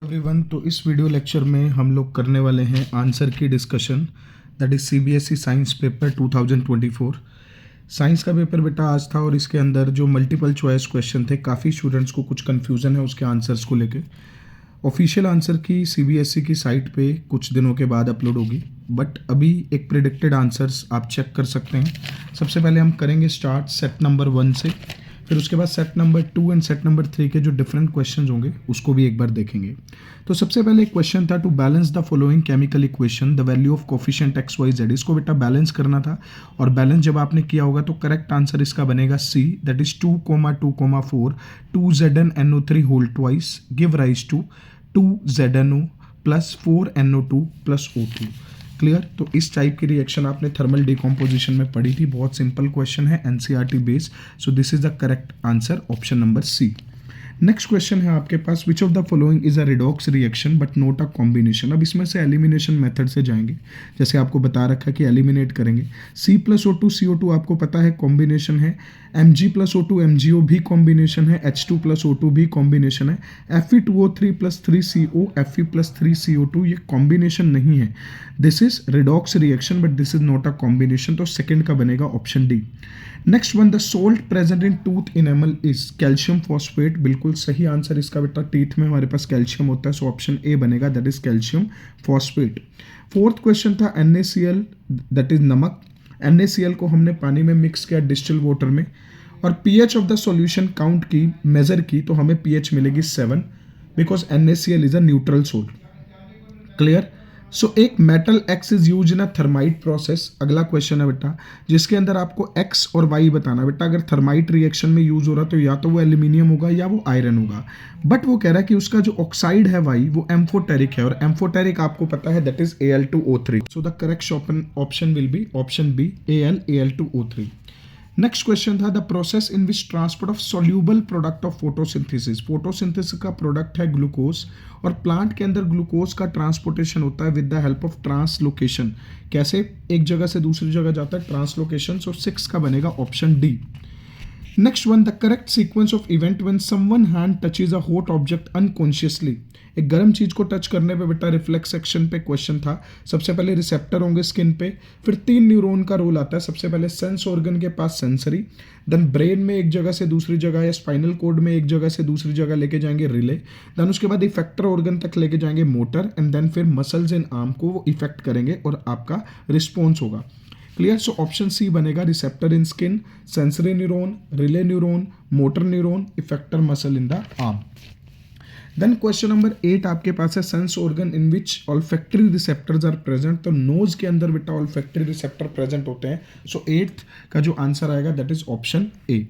Everyone, तो इस video lecture में हम लोग करने वाले हैं आंसर की discussion. That is CBSE science paper 2024। Science का पेपर बेटा आज था और इसके अंदर जो मल्टीपल चॉइस क्वेश्चन थे, काफ़ी स्टूडेंट्स को कुछ कन्फ्यूज़न है उसके आंसर्स को लेके। ऑफिशियल आंसर की सीबीएसई की साइट पे कुछ दिनों के बाद अपलोड होगी, बट अभी एक प्रिडिक्टेड आंसर्स आप चेक कर सकते हैं। सबसे पहले हम करेंगे स्टार्ट सेट नंबर 1 से, फिर उसके बाद set number 2 and set number 3 के जो डिफरेंट क्वेश्चन होंगे उसको भी एक बार देखेंगे। तो सबसे पहले एक क्वेश्चन था, to balance the following chemical equation the value of coefficient x y z. इसको बेटा बैलेंस करना था, और बैलेंस जब आपने किया होगा तो करेक्ट आंसर इसका बनेगा C, that is 2,2,4 2ZnNO3 whole twice give rise to 2ZnO plus 4NO2 plus O2। Clear. तो इस टाइप की रिएक्शन आपने थर्मल डिकम्पोजिशन में पढ़ी थी, बहुत सिंपल क्वेश्चन है, NCERT based. So this is the correct answer, option number C. Next question है आपके पास, which of the following is a redox reaction but not a combination. अब इसमें से एलिमिनेशन मेथड से जाएंगे, जैसे आपको बता रखा है कि एलिमिनेट करेंगे। C+O2 CO2 आपको पता है कॉम्बिनेशन है, Mg+O2 MgO भी कॉम्बिनेशन है, H2+O2 भी कॉम्बिनेशन है, Fe2O3 + 3CO Fe + 3CO2 ये कॉम्बिनेशन नहीं है। This is redox reaction but this is not a combination, तो सेकेंड का बनेगा option D. Next one, the salt present in tooth enamel is calcium phosphate. बिल्कुल सही आंसर इसका बेटा, टीथ में हमारे पास कैल्शियम होता है, सो ऑप्शन ए बनेगा, that is calcium phosphate. Fourth question था NaCl, दैट इज नमक। NaCl को हमने पानी में मिक्स किया डिस्टिल वाटर में, और pH of the solution count की, मेजर की, तो हमें पीएच मिलेगी 7, because NaCl is a neutral salt. Clear. So एक metal X is use in a thermite process. अगला क्वेश्चन है बेटा, जिसके अंदर आपको एक्स और वाई बताना। बेटा अगर थर्माइट रिएक्शन में यूज हो रहा तो या तो वो एल्यूमिनियम होगा या वो आयरन होगा, बट वो कह रहा है कि उसका जो ऑक्साइड है वाई वो एम्फोटेरिक है, और एम्फोटेरिक आपको पता है that is Al2O3। So the correct option will be option B, Al2O3। Next question था, the process in which transport of soluble product of photosynthesis. Photosynthesis का प्रोडक्ट है ग्लूकोज, और प्लांट के अंदर ग्लूकोज का ट्रांसपोर्टेशन होता है with the help of translocation. कैसे? एक जगह से दूसरी जगह जाता है, ट्रांसलोकेशन। सो 6 का बनेगा option D. Next one, the correct sequence of event when someone hand touches a hot object unconsciously. एक गर्म चीज को टच करने पे बेटा रिफ्लेक्स सेक्शन पे क्वेश्चन था। सबसे पहले रिसेप्टर होंगे स्किन पे, फिर 3 न्यूरॉन का रोल आता है। सबसे पहले सेंस ऑर्गन के पास सेंसरी, देन ब्रेन में एक जगह से दूसरी जगह, या स्पाइनल कोड में एक जगह से दूसरी जगह लेके जाएंगे रिले, देन उसके बाद इफेक्टर ऑर्गन तक लेके जाएंगे मोटर, एंड देन फिर मसल्स इन आर्म को वो इफेक्ट करेंगे और आपका रिस्पॉन्स होगा। क्लियर। सो ऑप्शन सी बनेगा, receptor in skin, sensory neuron, relay neuron, motor neuron, effector muscle in the arm. Then question number 8 आपके पास है, sense organ in which olfactory receptors are present. तो नोज के अंदर बेटा ऑल्फैक्टरी रिसेप्टर प्रेजेंट होते हैं। सो 8th का जो आंसर आएगा that is option A.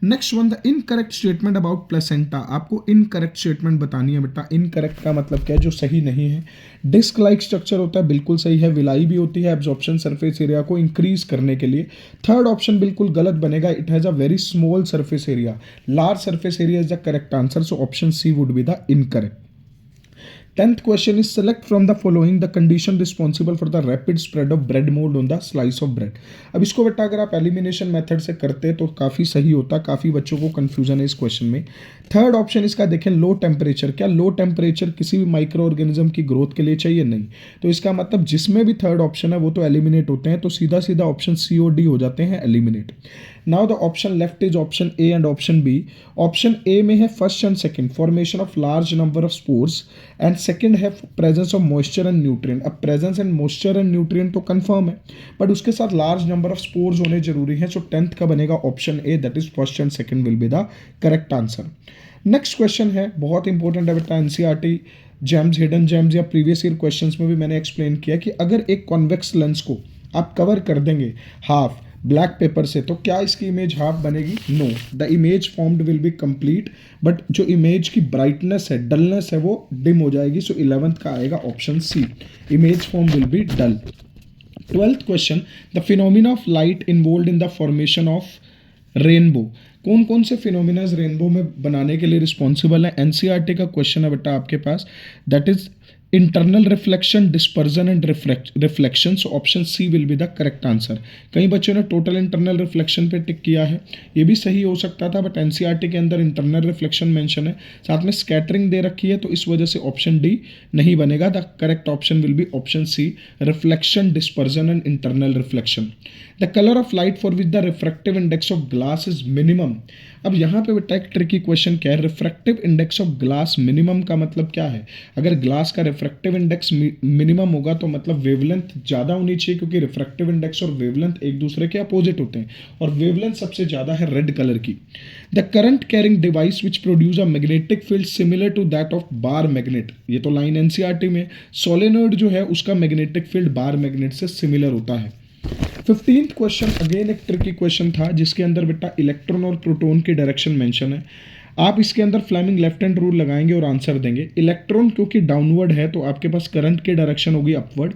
Next one, the incorrect statement about placenta. आपको इनकरेक्ट स्टेटमेंट बतानी है बेटा। इनकरेक्ट का मतलब क्या है? जो सही नहीं है। डिस्क लाइक स्ट्रक्चर होता है, बिल्कुल सही है। विलाई भी होती है एब्जॉर्प्शन सरफेस एरिया को इंक्रीज करने के लिए। थर्ड ऑप्शन बिल्कुल गलत बनेगा, it has a very small surface area. Large surface area is the correct answer, so option C would be the incorrect. 10th question is, select from the following the condition responsible for the rapid spread of bread mold on the slice of bread। अब इसको बेटा अगर आप elimination method से करते तो काफ़ी सही होता, काफ़ी बच्चों को कंफ्यूजन है इस क्वेश्चन में। थर्ड ऑप्शन इसका देखें, लो टेम्परेचर। क्या लो टेम्परेचर किसी भी माइक्रो ऑर्गेनिज्म की ग्रोथ के लिए चाहिए? नहीं। तो इसका मतलब जिसमें भी थर्ड ऑप्शन है वो तो एलिमिनेट होते हैं, तो सीधा सीधा ऑप्शन सी और डी हो जाते हैं eliminate. Now the option left is option A and option B. Option A में है first and second, formation of large number of spores, and second है presence of moisture and nutrient. अब presence and moisture and nutrient तो confirm है, but उसके साथ large number of spores होने जरूरी है। सो 10th का बनेगा option A, that is first and second will be the correct answer. Next question है, बहुत इंपॉर्टेंट है बेटा, एनसीईआरटी जेम्स, हिडन जेम्स या प्रीवियस ईयर क्वेश्चंस में भी मैंने एक्सप्लेन किया कि अगर एक कॉन्वेक्स लेंस को आप कवर कर देंगे हाफ ब्लैक पेपर से, तो क्या इसकी इमेज हाफ बनेगी? No, the image formed will be complete, but जो इमेज की ब्राइटनेस है, डलनेस है, वो डिम हो जाएगी। सो 11th का आएगा option C, image form will be dull. 12th question, the phenomena of light involve in the formation of rainbow. कौन कौन से फिनोमिनाज रेनबो में बनाने के लिए रिस्पॉन्सिबल है? एनसीईआरटी का क्वेश्चन है बेटा आपके पास, that is internal reflection, dispersion and reflection, so option C will be the correct answer. कई बच्चों ने टोटल इंटरनल रिफ्लेक्शन पे टिक किया है, ये भी सही हो सकता था, बट एनसीईआरटी के अंदर इंटरनल रिफ्लेक्शन मेंशन है, साथ में स्कैटरिंग दे रखी है, तो इस वजह से ऑप्शन डी नहीं बनेगा। The correct option will be option C, reflection, dispersion and internal reflection. The colour of light for which the refractive index of glass is minimum. अब यहाँ पे बेटा एक ट्रिकी क्वेश्चन क्या है, refractive index of glass minimum का मतलब क्या है? अगर ग्लास का रिफ्रैक्टिव इंडेक्स मिनिमम होगा तो मतलब वेवलेंथ ज़्यादा होनी चाहिए, क्योंकि रिफ्रैक्टिव इंडेक्स और वेवलेंथ एक दूसरे के अपोजिट होते हैं, और वेवलेंथ सबसे ज़्यादा है रेड कलर की। The current carrying device which produce a magnetic field similar to that of bar magnet, ये तो लाइन एनसीईआरटी में। सोलेनॉइड जो है उसका मैग्नेटिक फील्ड बार मैग्नेट से सिमिलर होता है। 15th क्वेश्चन अगेन एक ट्रिकी क्वेश्चन था, जिसके अंदर बेटा इलेक्ट्रॉन और प्रोटॉन की डायरेक्शन मेंशन है। आप इसके अंदर फ्लेमिंग लेफ्ट हैंड रूल लगाएंगे और आंसर देंगे। इलेक्ट्रॉन क्योंकि डाउनवर्ड है तो आपके पास करंट की डायरेक्शन होगी अपवर्ड।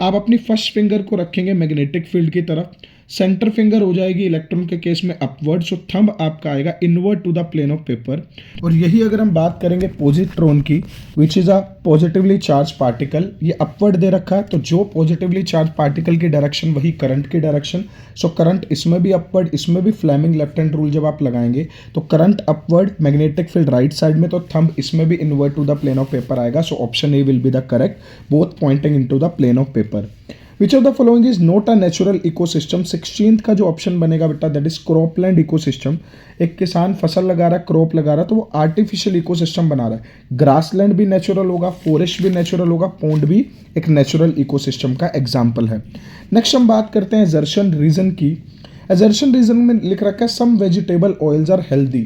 आप अपनी फर्स्ट फिंगर को रखेंगे मैग्नेटिक फील्ड की तरफ, सेंटर फिंगर हो जाएगी इलेक्ट्रॉन के केस में अपवर्ड, सो थंब आपका आएगा inward to the plane of paper. और यही अगर हम बात करेंगे पॉजिट्रॉन की, which is a positively charged particle, ये अपवर्ड दे रखा है, तो जो पॉजिटिवली चार्ज पार्टिकल की डायरेक्शन वही करंट की डायरेक्शन, सो करंट इसमें भी अपवर्ड, इसमें भी फ्लेमिंग लेफ्ट हैंड रूल जब आप लगाएंगे तो current upward, magnetic field right side में, तो थंब इसमें भी inward to the plane of paper आएगा, so option A will be the correct, both pointing into the plane of paper. Which of the following is not a natural ecosystem? 16th का जो option बनेगा बेटा that is cropland ecosystem. एक किसान फसल लगा रहा है, क्रॉप लगा रहा है, तो वो आर्टिफिशियल इकोसिस्टम बना रहा है। ग्रासलैंड भी नेचुरल होगा, फॉरेस्ट भी नेचुरल होगा, पोंड भी एक नेचुरल इकोसिस्टम का एग्जाम्पल है। नेक्स्ट हम बात करते हैं एजर्शन रीजन की। एजर्शन रीजन में लिख रखा है सम वेजिटेबल ऑयल्स आर हेल्दी।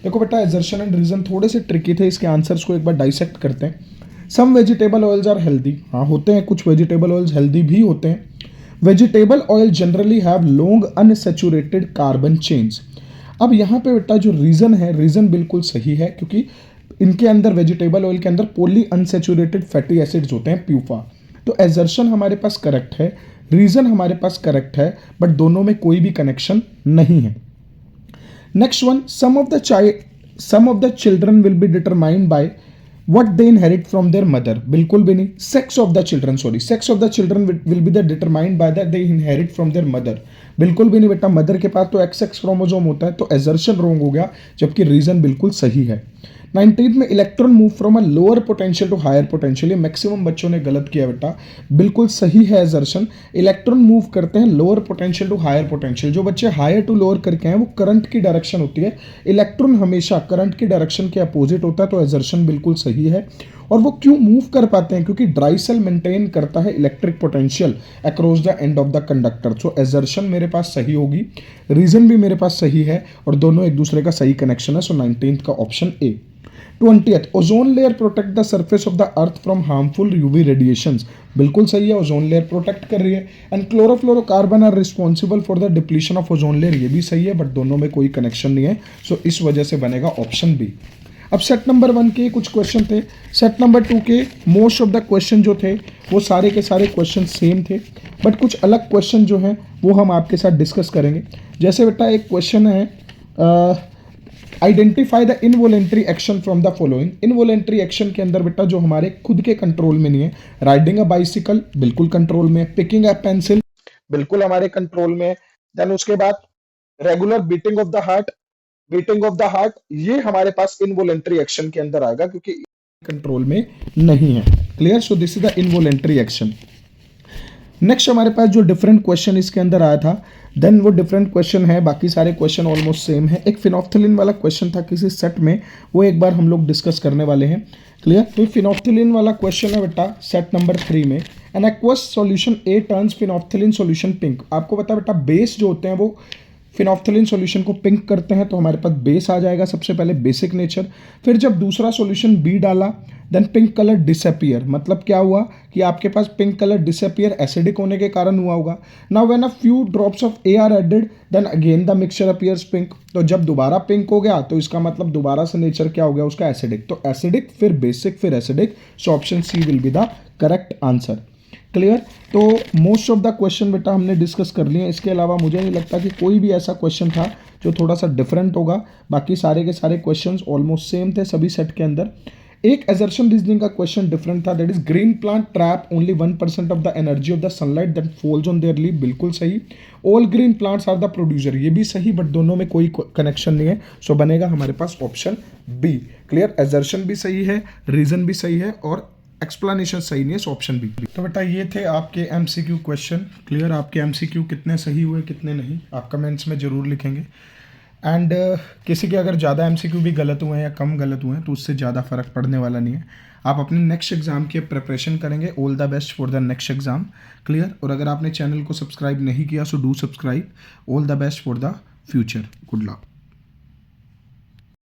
देखो बेटा एजर्शन एंड रीजन थोड़े से ट्रिकी थे, इसके आंसर्स को एक बार डाइसेक्ट करते हैं। सम वेजिटेबल ऑयल्स आर हेल्दी, हाँ होते हैं, कुछ वेजिटेबल ऑयल्स हेल्दी भी होते हैं। Vegetable oil generally have long unsaturated carbon chains. अब यहाँ पे बेटा जो रीज़न है, रीज़न बिल्कुल सही है, क्योंकि इनके अंदर वेजिटेबल ऑयल के अंदर पॉली अनसैचुरेटेड फैटी एसिड्स होते हैं, प्यूफा। तो एजर्शन हमारे पास करेक्ट है, रीज़न हमारे पास करेक्ट है, बट दोनों में कोई भी कनेक्शन नहीं है। Next one, some of the children will be determined by what they inherit from their mother। बिल्कुल भी नहीं। sex of the children will be the determined by that they inherit from their mother। बिल्कुल भी नहीं बेटा, mother के पास तो XX chromosome होता है, तो एजर्शन रॉन्ग हो गया, जबकि रीजन बिल्कुल सही है। 19th में electron move from a lower potential to higher potential, ये मैक्सिमम बच्चों ने गलत किया बेटा, बिल्कुल सही है एजर्शन। इलेक्ट्रॉन मूव करते हैं lower potential to higher potential, जो बच्चे हायर टू लोअर करके हैं वो करंट की डायरेक्शन होती है, इलेक्ट्रॉन हमेशा करंट की डायरेक्शन के अपोजिट होता है, तो एजर्शन बिल्कुल सही है। और वो क्यों मूव कर पाते हैं? क्योंकि ड्राई सेल मेंटेन करता है electric potential across the end of the conductor, so assertion मेरे पास सही होगी, रीजन भी मेरे पास सही है, और दोनों एक दूसरे का सही कनेक्शन है, सो 19th का option A. 20th, ozone layer protect the surface of the earth from harmful UV radiations. बिल्कुल सही है, ओजोन लेयर प्रोटेक्ट कर रही है। And chlorofluorocarbon are responsible for the depletion of ozone layer, ये भी सही है, बट दोनों में कोई कनेक्शन नहीं है, सो इस वजह से बनेगा ऑप्शन बी। अब सेट नंबर 1 के कुछ क्वेश्चन थे, सेट नंबर 2 के मोस्ट ऑफ द क्वेश्चन जो थे वो सारे के सारे क्वेश्चन सेम थे, बट कुछ अलग क्वेश्चन जो हैं वो हम आपके साथ डिस्कस करेंगे। जैसे बेटा एक क्वेश्चन है, identify the involuntary action from the following. Involuntary action के अंदर बेटा जो हमारे खुद के कंट्रोल में नहीं है, राइडिंग अ बाइसिकल बिल्कुल कंट्रोल में, पिकिंग अ पेंसिल बिल्कुल हमारे कंट्रोल में, देन उसके बाद regular beating of the heart ये हमारे पास इनवॉलेंट्री एक्शन के अंदर आएगा, क्योंकि कंट्रोल में नहीं है। Clear? So this is the involuntary action. Next हमारे पास जो डिफरेंट क्वेश्चन इसके अंदर आया था, देन वो डिफरेंट क्वेश्चन है, बाकी सारे क्वेश्चन ऑलमोस्ट सेम है। एक फिनोफ्थिलिन वाला क्वेश्चन था किसी सेट में, वो एक बार हम लोग डिस्कस करने वाले हैं। क्लियर? तो फिनोफ्थिलिन वाला क्वेश्चन है बेटा सेट नंबर 3 में, an aqueous solution A turns phenolphthalein solution pink. आपको पता बेटा बेस जो होते हैं वो फिनोफ्थिलिन सॉल्यूशन को पिंक करते हैं, तो हमारे पास बेस आ जाएगा सबसे पहले, बेसिक नेचर। फिर जब दूसरा सॉल्यूशन बी डाला, देन पिंक कलर डिसअपियर, मतलब क्या हुआ कि आपके पास पिंक कलर डिसअपियर एसिडिक होने के कारण हुआ होगा। Now when a few drops of A are added, then again the mixture appears pink. तो जब दोबारा पिंक हो गया तो इसका मतलब दोबारा से नेचर क्या हो गया उसका, एसिडिक। तो एसिडिक फिर बेसिक फिर acidic, so option C will be the correct answer. Clear? तो मोस्ट ऑफ द क्वेश्चन बेटा हमने डिस्कस कर लिए, इसके अलावा मुझे नहीं लगता कि कोई भी ऐसा क्वेश्चन था जो थोड़ा सा डिफरेंट होगा। बाकी सारे के सारे क्वेश्चंस ऑलमोस्ट सेम थे सभी सेट के अंदर। एक assertion रीजनिंग का क्वेश्चन डिफरेंट था, that is green plant trap only 1% of the energy of the sunlight that falls on their leaf, बिल्कुल सही। All green plants are the producer, ये भी सही, बट दोनों में कोई कनेक्शन नहीं है, सो बनेगा हमारे पास ऑप्शन बी। क्लियर, assertion भी सही है, रीजन भी सही है और एक्सप्लेनेशन सही नहीं है, सो ऑप्शन बी। तो बेटा ये थे आपके एमसीक्यू क्वेश्चन। क्लियर, आपके एमसीक्यू कितने सही हुए कितने नहीं आप कमेंट्स में ज़रूर लिखेंगे। एंड किसी के अगर ज़्यादा एमसीक्यू भी गलत हुए हैं या कम गलत हुए हैं तो उससे ज़्यादा फ़र्क पड़ने वाला नहीं है। आप अपने नेक्स्ट एग्ज़ाम की प्रिपरेशन करेंगे। All the best for the next exam. Clear, और अगर आपने चैनल को सब्सक्राइब नहीं किया so do subscribe. All the best for the future, good luck.